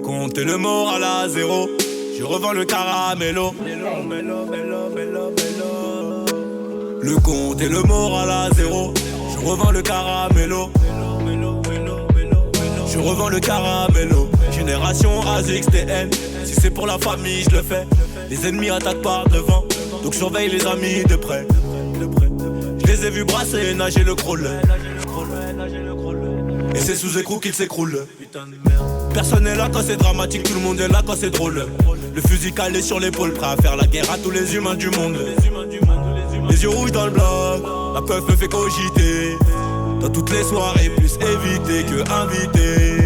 compte et le moral à zéro. Je revends le caramello. Le compte et le moral à zéro. Je revends le caramello. Je revends le caramello. Génération AZXTN. Si c'est pour la famille, je le fais. Les ennemis attaquent par devant, donc surveille les amis de près. Je les ai vus brasser et nager le crawl. Et c'est sous écrou qu'ils s'écroulent. Personne n'est là quand c'est dramatique, tout le monde est là quand c'est drôle. Le fusil calé sur l'épaule, prêt à faire la guerre à tous les humains du monde. Les yeux rouges dans le bloc, la peuf me fait cogiter. Dans toutes les soirées, plus éviter que inviter.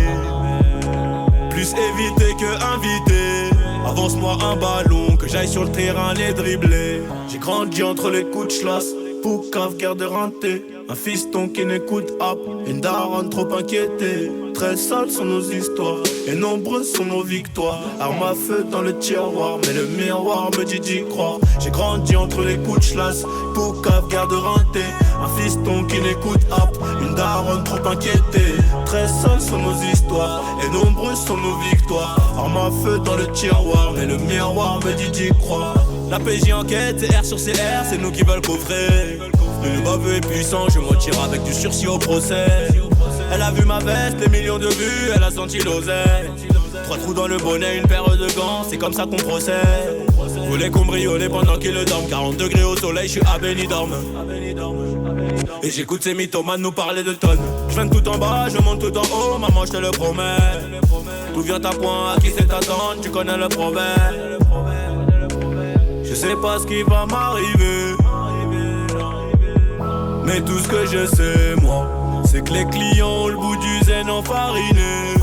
Plus éviter que inviter. Avance-moi un ballon, que j'aille sur le terrain les dribbler. J'ai grandi entre les coups de chlasse, Poucave, guerre de renté. Un fiston qui n'écoute hop, une daronne trop inquiétée. Très sales sont nos histoires, et nombreuses sont nos victoires. Arme à feu dans le tiroir, mais le miroir me dit d'y croire. J'ai grandi entre les coups de chlasse, Poucave, guerre de renté. Un fiston qui n'écoute hop, une daronne trop inquiétée. Très sales sont nos histoires, et nombreuses sont nos victoires. Arme à feu dans le tiroir, mais le miroir me dit d'y croire. La PJ enquête, c'est R sur CR, c'est nous qui veulent coffrer. Le baveux est puissant, je m'en tire avec du sursis au procès. Elle a vu ma veste, des millions de vues, elle a senti l'oseille. 3 trous dans le bonnet, une paire de gants, c'est comme ça qu'on procède. Voulez cambrioler pendant qu'il dorme, 40 degrés au soleil, je suis à Benidorm. Et j'écoute ces mythomanes nous parler de tonnes. Je viens de tout en bas, je monte tout en haut, maman je te le promets. D'où vient ta pointe, à qui c'est t'attendre, tu connais le proverbe. Je sais pas ce qui va m'arriver, mais tout ce que je sais moi, c'est que les clients ont le bout du zen enfariné,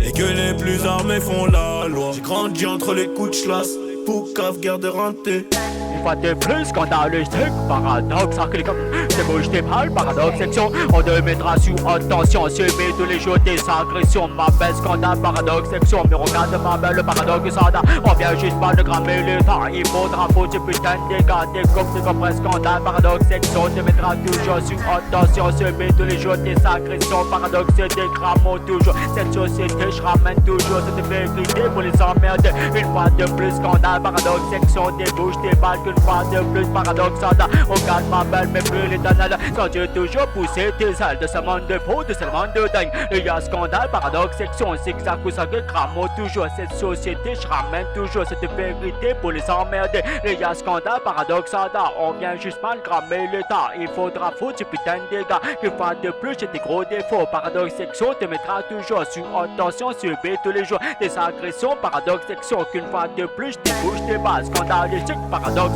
et que les plus armés font la loi. J'ai grandi entre les coups de chlasse, Poucave, guerre de renté. Une fois de plus, scandalistique, paradoxe, comme c'est bouge des balles, paradoxe, section. On te mettra sous attention, subir tous les jours des agressions. Ma belle scandale, paradoxe, section. Mais regarde ma belle, paradoxe, sada. On vient juste pas de grammer l'état. Il faudra foutre ce putain de dégâts. Des coques, des compresse, scandale, paradoxe, section. On te mettra toujours sous attention, subir tous les jours des agressions. Paradoxe, dégramons toujours. Cette société, je ramène toujours cette vérité pour les emmerder. Une fois de plus, scandale, paradoxe, section. Débouche des balles. Une fois de plus, paradoxal. On garde ma belle, mais plus l'éternel. Sans Dieu toujours pousser tes ailes. De ce monde de faux, de ce monde de dingue. Il y a scandale, paradoxe, section. Zigzag ou ça que cramons toujours. Cette société, je ramène toujours cette vérité pour les emmerder. Il y a scandale, paradoxal. On vient juste mal cramer l'état. Il faudra foutre ce putain de dégâts. Une fois de plus, j'ai des gros défauts. Paradoxe, section te mettra toujours sous attention. Subir tous les jours des agressions. Paradoxe, section. Qu'une fois de plus, je débouche tes balles. Scandalistique, paradoxe.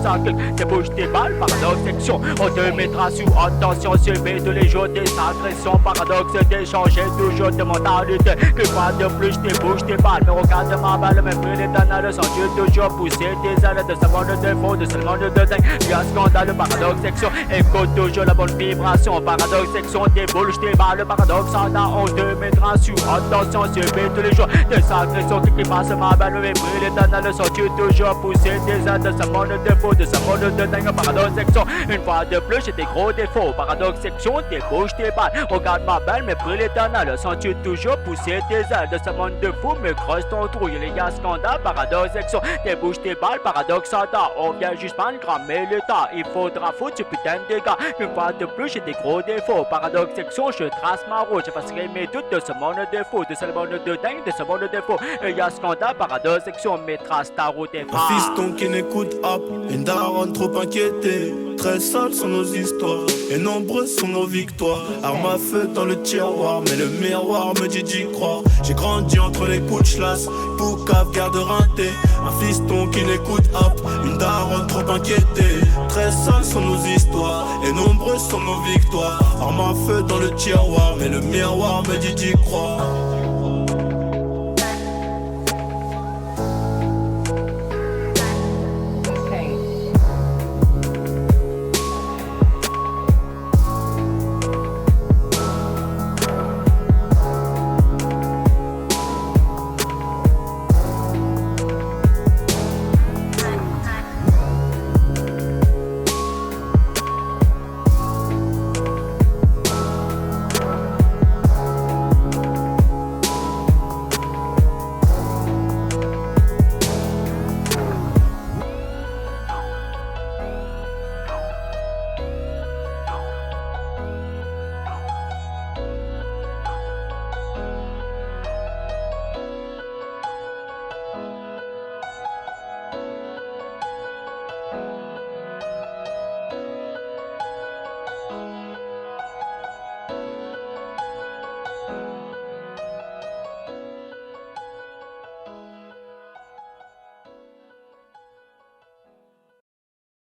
Débouche tes balles, paradoxe, section. On te mettra sous attention, subir tous les jours des agressions. Paradoxe, d'échanger toujours de mentalité. Que fois de plus, débouche tes balles. Mais regarde ma balle, mais plus l'éternel. Sans Dieu toujours pousser tes ailes. De ce monde de faux, de ce monde de dingue. Il y a scandale, paradoxe, section. Écoute toujours la bonne vibration. Paradoxe, section. Débouche tes balles, paradoxe, on te mettra sous attention, subir tous les jours des agressions. Qui passe ma balle, mais plus l'éternel. Sans Dieu toujours pousser tes ailes. De ce monde de faux, de ce monde de dingue, paradoxe, section. Une fois de plus, j'ai des gros défauts. Paradoxe, section, débouche tes balles. Regarde ma balle, mais brûle l'éternel. Sens-tu toujours pousser tes ailes. De ce monde de fou, me creuse ton trou. Y'a les gars, scandale, paradoxe, section. Débouche tes balles, paradoxe, sada. On vient juste mal cramer l'état. Il faudra foutre ce putain de dégâts. Une fois de plus, j'ai des gros défauts. Paradoxe, section, je trace ma route. J'effacerai mes doutes de ce monde de fou. De ce monde de dingue, de ce monde de fou. Il y a scandale, paradoxe, section. Mais trace ta route et un fiston qui n'écoute hop, une daronne trop inquiétée. Très sales sont nos histoires, et nombreuses sont nos victoires. Arme à feu dans le tiroir, mais le miroir me dit d'y croire. J'ai grandi entre les coups de chlasse, Poucave, guerre de renté. Un fiston qui n'écoute hop, une daronne trop inquiétée. Très sales sont nos histoires, et nombreuses sont nos victoires. Arme à feu dans le tiroir, mais le miroir me dit d'y croire.